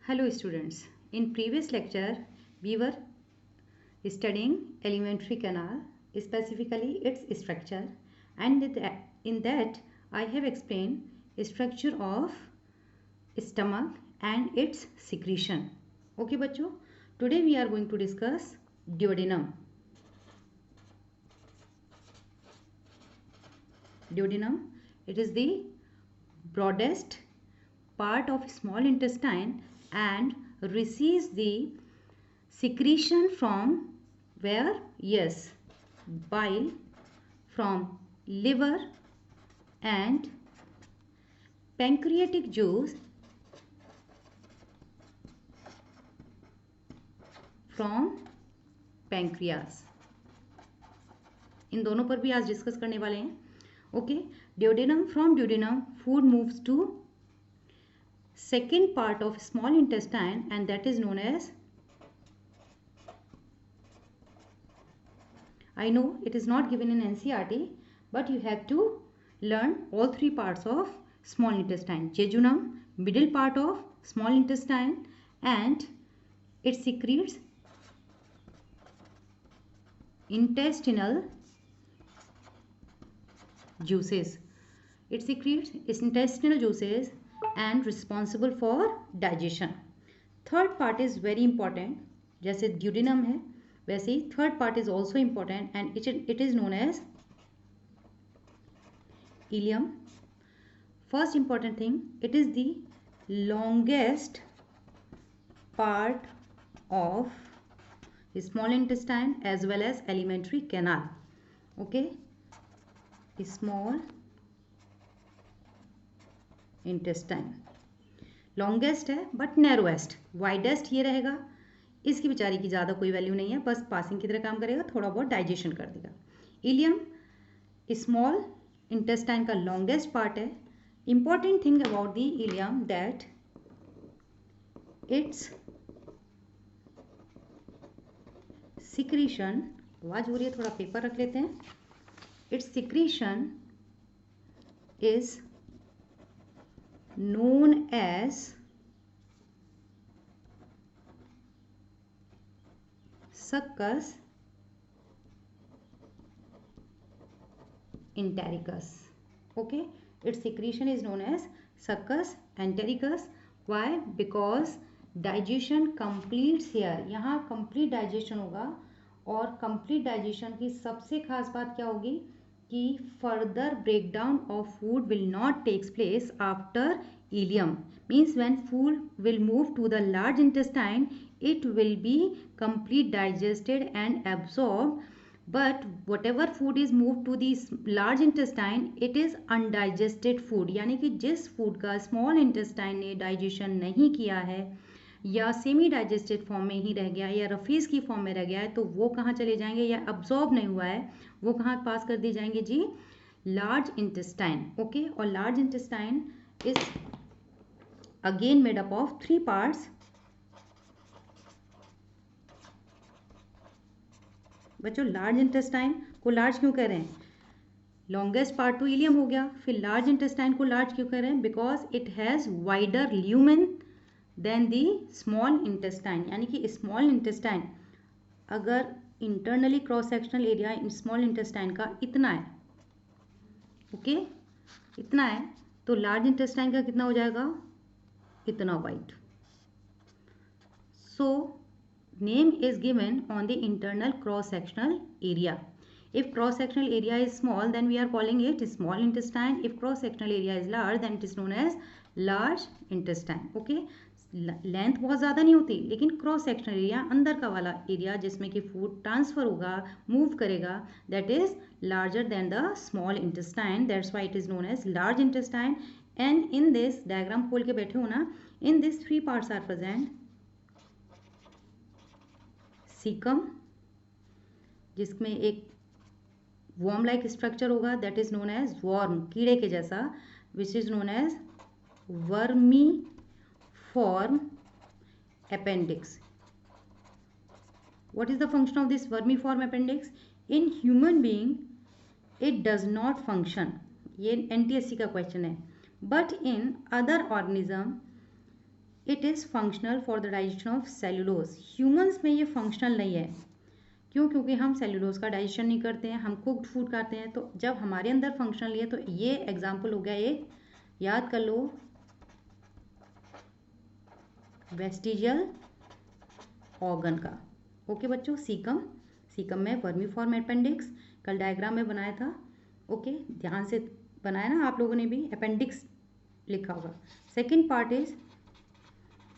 Hello students, in previous lecture we were studying alimentary canal, specifically its structure, and in that I have explained structure of stomach and its secretion. Okay बच्चों, today we are going to discuss duodenum. Duodenum, it is the broadest part of small intestine and receives the secretion from where? Yes, bile from liver and pancreatic juice from pancreas. इन दोनों पर भी आज discuss करने वाले हैं. Okay, duodenum, from duodenum food moves to second part of small intestine and that is known as, I know it is not given in NCERT, but you have to learn all three parts of small intestine. Jejunum, middle part of small intestine, and it secretes intestinal juices. It secretes intestinal juices and responsible for digestion. Third part is very important. जैसे duodenum है वैसे ही third part is also important and it is known as ileum. First important thing, it is the longest part of small intestine as well as alimentary canal. Okay, small intestine longest है but narrowest. Widest ये रहेगा, इसकी बेचारी की ज़्यादा कोई value नहीं है, बस पासिंग की तरह काम करेगा, थोड़ा बहुत डाइजेशन कर देगा. इलियम स्मॉल इंटेस्टाइन का लॉन्गेस्ट पार्ट है. Important thing about the ilium that it's secretion, आवाज हो रही है, थोड़ा पेपर रख लेते हैं. It's secretion is known as succus entericus. Okay, its secretion is known as succus entericus. Why? Because digestion completes here. यहाँ complete digestion होगा और complete digestion की सबसे खास बात क्या होगी कि further breakdown of food will not takes place after ileum. Means when food will move to the large intestine, it will be complete digested and absorbed. But whatever food is moved to the large intestine, it is undigested food. यानी कि जिस food का small intestine ने digestion नहीं किया है या semi digested form में ही रह गया या रफीज की फॉर्म में रह गया है, तो वो कहाँ चले जाएंगे, या अब्जॉर्ब नहीं हुआ है, वो कहाँ पास कर दी जाएंगे जी, लार्ज इंटेस्टाइन. ओके, और large intestine is again made up of three parts. बच्चों, लार्ज इंटेस्टाइन को लार्ज क्यों कह रहे हैं? लॉन्गेस्ट पार्ट तो इलियम हो गया, फिर लार्ज इंटेस्टाइन को लार्ज क्यों कह रहे हैं? Because it has wider lumen than the small intestine. यानी कि स्मॉल इंटेस्टाइन अगर internally cross sectional area small intestine का इतना है, ओके, इतना है, तो लार्ज इंटेस्टाइन का कितना हो जाएगा? इतना wide. So name is given on the internal cross sectional area. If cross sectional area is small, then we are calling it small intestine. If cross sectional area is large, then it is known as large intestine. Okay, length बहुत ज़्यादा नहीं होती, लेकिन cross sectional area, अंदर का वाला area जिसमें कि फूड ट्रांसफर होगा, मूव करेगा, that is larger than the small intestine. That's why it is known as large intestine. And in this diagram खोल के बैठे हो ना, in this three parts are present. Cecum, जिसमें एक वर्म लाइक स्ट्रक्चर होगा, that is known as worm, कीड़े के जैसा, विच इज नोन एज वर्मी form appendix. What is the function of this vermiform appendix? In human being it does not function. ये NTSC का question है. But in other organism it is functional for the digestion of cellulose. Humans में ये functional नहीं है। क्यों? क्योंकि हम सेलुलोज का डाइजेशन नहीं करते हैं, हम कुक्ड फूड खाते हैं। तो जब हमारे अंदर फंक्शनल है तो ये एग्जाम्पल हो गया एक, याद कर लो, वेस्टिजियल ऑर्गन का। ओके बच्चों, सीकम, सीकम में वर्मीफॉर्म अपेंडिक्स, कल डायग्राम में बनाया था। ओके, ध्यान से बनाया ना आप लोगों ने भी, अपेंडिक्स लिखा होगा। सेकेंड पार्ट इज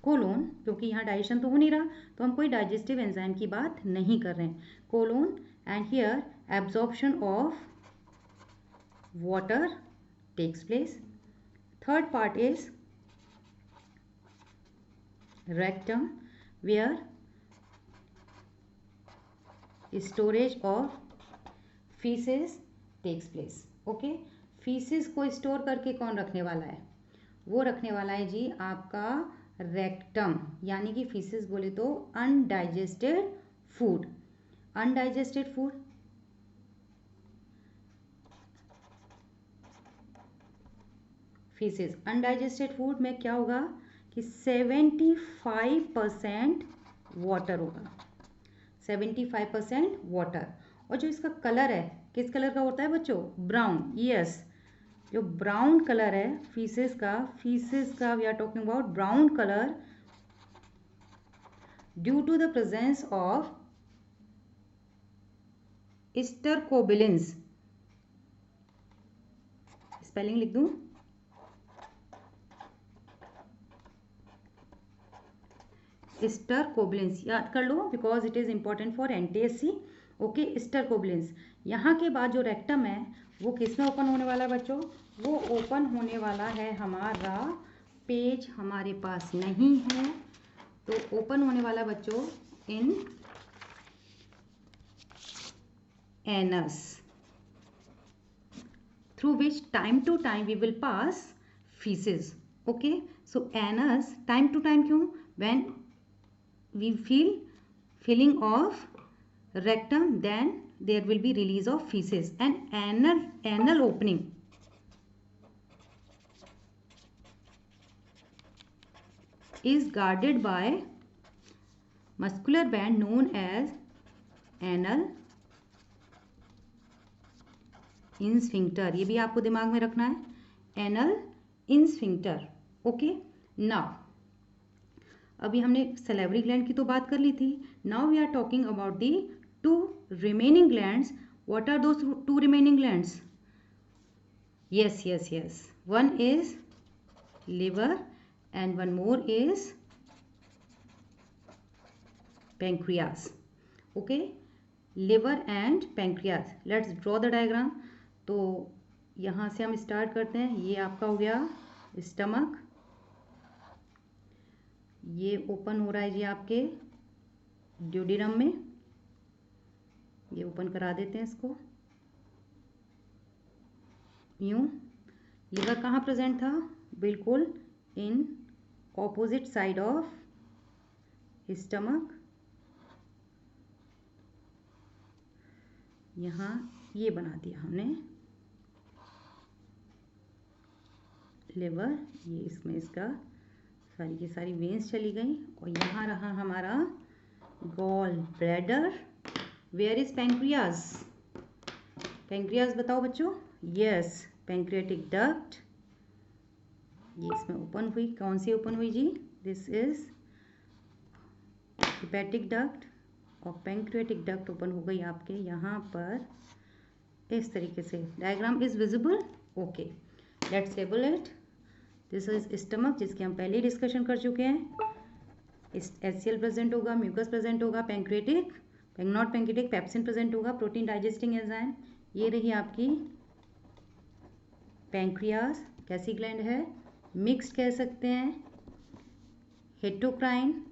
कोलोन, क्योंकि यहाँ डाइजेशन तो हो नहीं रहा तो हम कोई डाइजेस्टिव एंजाइम की बात नहीं कर रहे हैं। Colon, and here absorption of water takes place. Third part is rectum, where storage of faeces takes place. Okay, faeces को स्टोर करके कौन रखने वाला है? वो रखने वाला है जी आपका रेक्टम, यानी कि फीसेस बोले तो undigested food. Undigested food, faeces undigested food में क्या होगा कि 75% वाटर होगा, 75% वाटर। और जो इसका कलर है किस कलर का होता है बच्चों? ब्राउन। यस, जो ब्राउन कलर है फीसेस का we are talking about brown colour due to the presence of stercobilins. Spelling लिख दूं, स्टरकोबिलिन्स, याद कर लो because it is important for NTSC. Okay, stercobilins. यहाँ के बाद जो रेक्टम है वो किस में ओपन होने वाला है बच्चों? वो ओपन होने वाला है, हमारा पेज हमारे पास नहीं है तो ओपन होने वाला बच्चों in anus, through which time to time we will pass faeces. Okay, so anus time to time, क्यों? When we feel filling of rectum, then there will be release of feces, and anal opening is guarded by muscular band known as anal sphincter। ये भी आपको दिमाग में रखना है, anal sphincter। Okay, now अभी हमने सैलिवरी ग्लैंड की तो बात कर ली थी। Now we are talking about the two remaining glands. What are those two remaining glands? Yes yes yes, one is liver and one more is pancreas. Okay, liver and pancreas. Let's draw the diagram. तो यहाँ से हम start करते हैं। ये आपका हो गया स्टमक, ये ओपन हो रहा है जी आपके ड्यूडिनम में, ये ओपन करा देते हैं इसको यूं। लिवर कहाँ प्रेजेंट था? बिल्कुल in opposite side of stomach. यहाँ ये बना दिया हमने लिवर, ये इसमें इसका सारी की सारी वेन्स चली गई। और यहाँ रहा हमारा gall bladder. Where is pancreas? Pancreas बताओ बच्चों। यस, पैंक्रियाटिक डक्ट, ये इसमें ओपन हुई। कौन सी ओपन हुई जी? दिस इज हेपेटिक डक्ट, और पैंक्रियाटिक डक्ट ओपन हो गई आपके यहाँ पर इस तरीके से। Diagram is visible? Okay, let's label it. This is stomach, जिसके हम पहले डिस्कशन कर चुके हैं। एचसीएल प्रेजेंट होगा, म्यूकस प्रेजेंट होगा, pancreatic, not pancreatic, pepsin present होगा, प्रोटीन डाइजेस्टिंग एंजाइम। ये रही आपकी पैंक्रियास। कैसी ग्लैंड है? मिक्स्ड कह सकते हैं, हेट्रोक्राइन,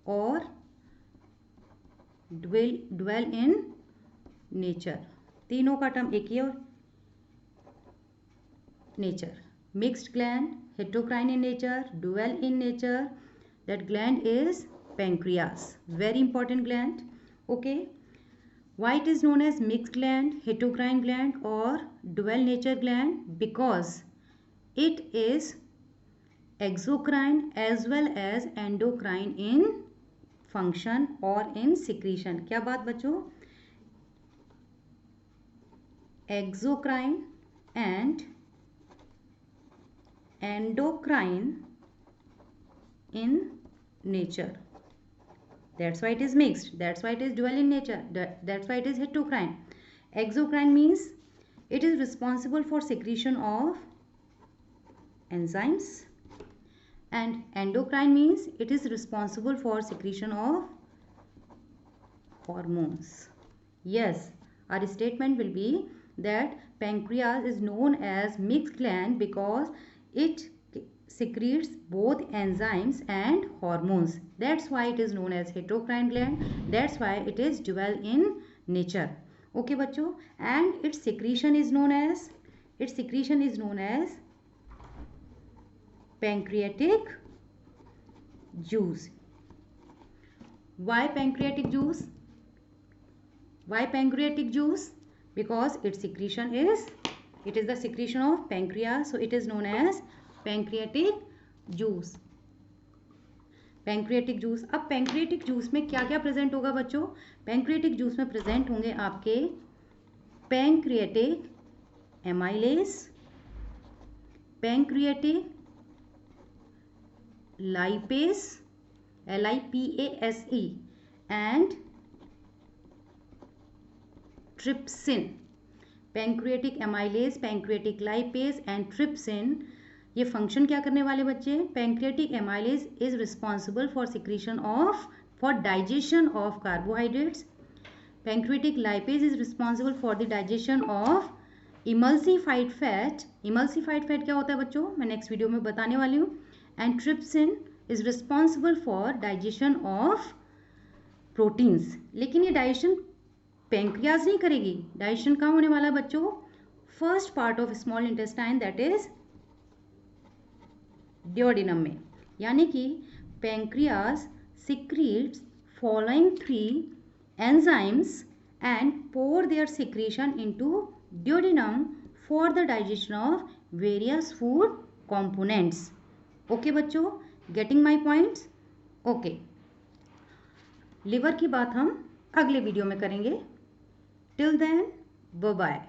और ड्वेल इन नेचर। तीनों का टर्म एक ही, और nature, mixed gland, heterocrine in nature, dual in nature, that gland is pancreas, very important gland. Okay, Why it is known as mixed gland, heterocrine gland or dual nature gland? Because it is exocrine as well as endocrine in function or in secretion. क्या बात बच्चों? Exocrine and endocrine in nature. That's why it is mixed. That's why it is dual in nature. That's why it is heterocrine. Exocrine means it is responsible for secretion of enzymes, and endocrine means it is responsible for secretion of hormones. Yes, our statement will be that pancreas is known as mixed gland because it secretes both enzymes and hormones. That's why it is known as heterocrine gland. That's why it is dual in nature. Okay बच्चों, and its secretion is known as pancreatic juice. Why pancreatic juice? Why pancreatic juice? Because its secretion is, it is the secretion of pancreas, so it is known as pancreatic juice. Pancreatic juice. अब pancreatic juice में क्या क्या present होगा बच्चों? Pancreatic juice में present होंगे आपके pancreatic amylase, pancreatic lipase LIPASE and trypsin. Pancreatic amylase, pancreatic lipase and trypsin ये फंक्शन क्या करने वाले बच्चे? Pancreatic amylase is responsible for secretion of, for digestion of carbohydrates. Pancreatic lipase is responsible for the digestion of emulsified fat. Emulsified fat क्या होता है बच्चों? मैं नेक्स्ट वीडियो में बताने वाली हूँ. And trypsin is responsible for digestion of proteins. लेकिन ये डाइजेशन पैंक्रियाज नहीं करेगी. डाइजेशन कहाँ होने वाला है बच्चों? First part of small intestine, that is duodenum में. यानी कि pancreas secretes following 3 enzymes and pour their secretion into duodenum for the digestion of various food components. Okay बच्चों, getting my points? Okay, liver की बात हम अगले video में करेंगे. Till then bye bye.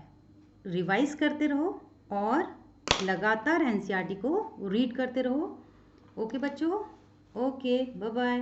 Revise करते रहो और लगातार एनसीईआरटी को रीड करते रहो. ओके बच्चों, ओके, बाय बाय.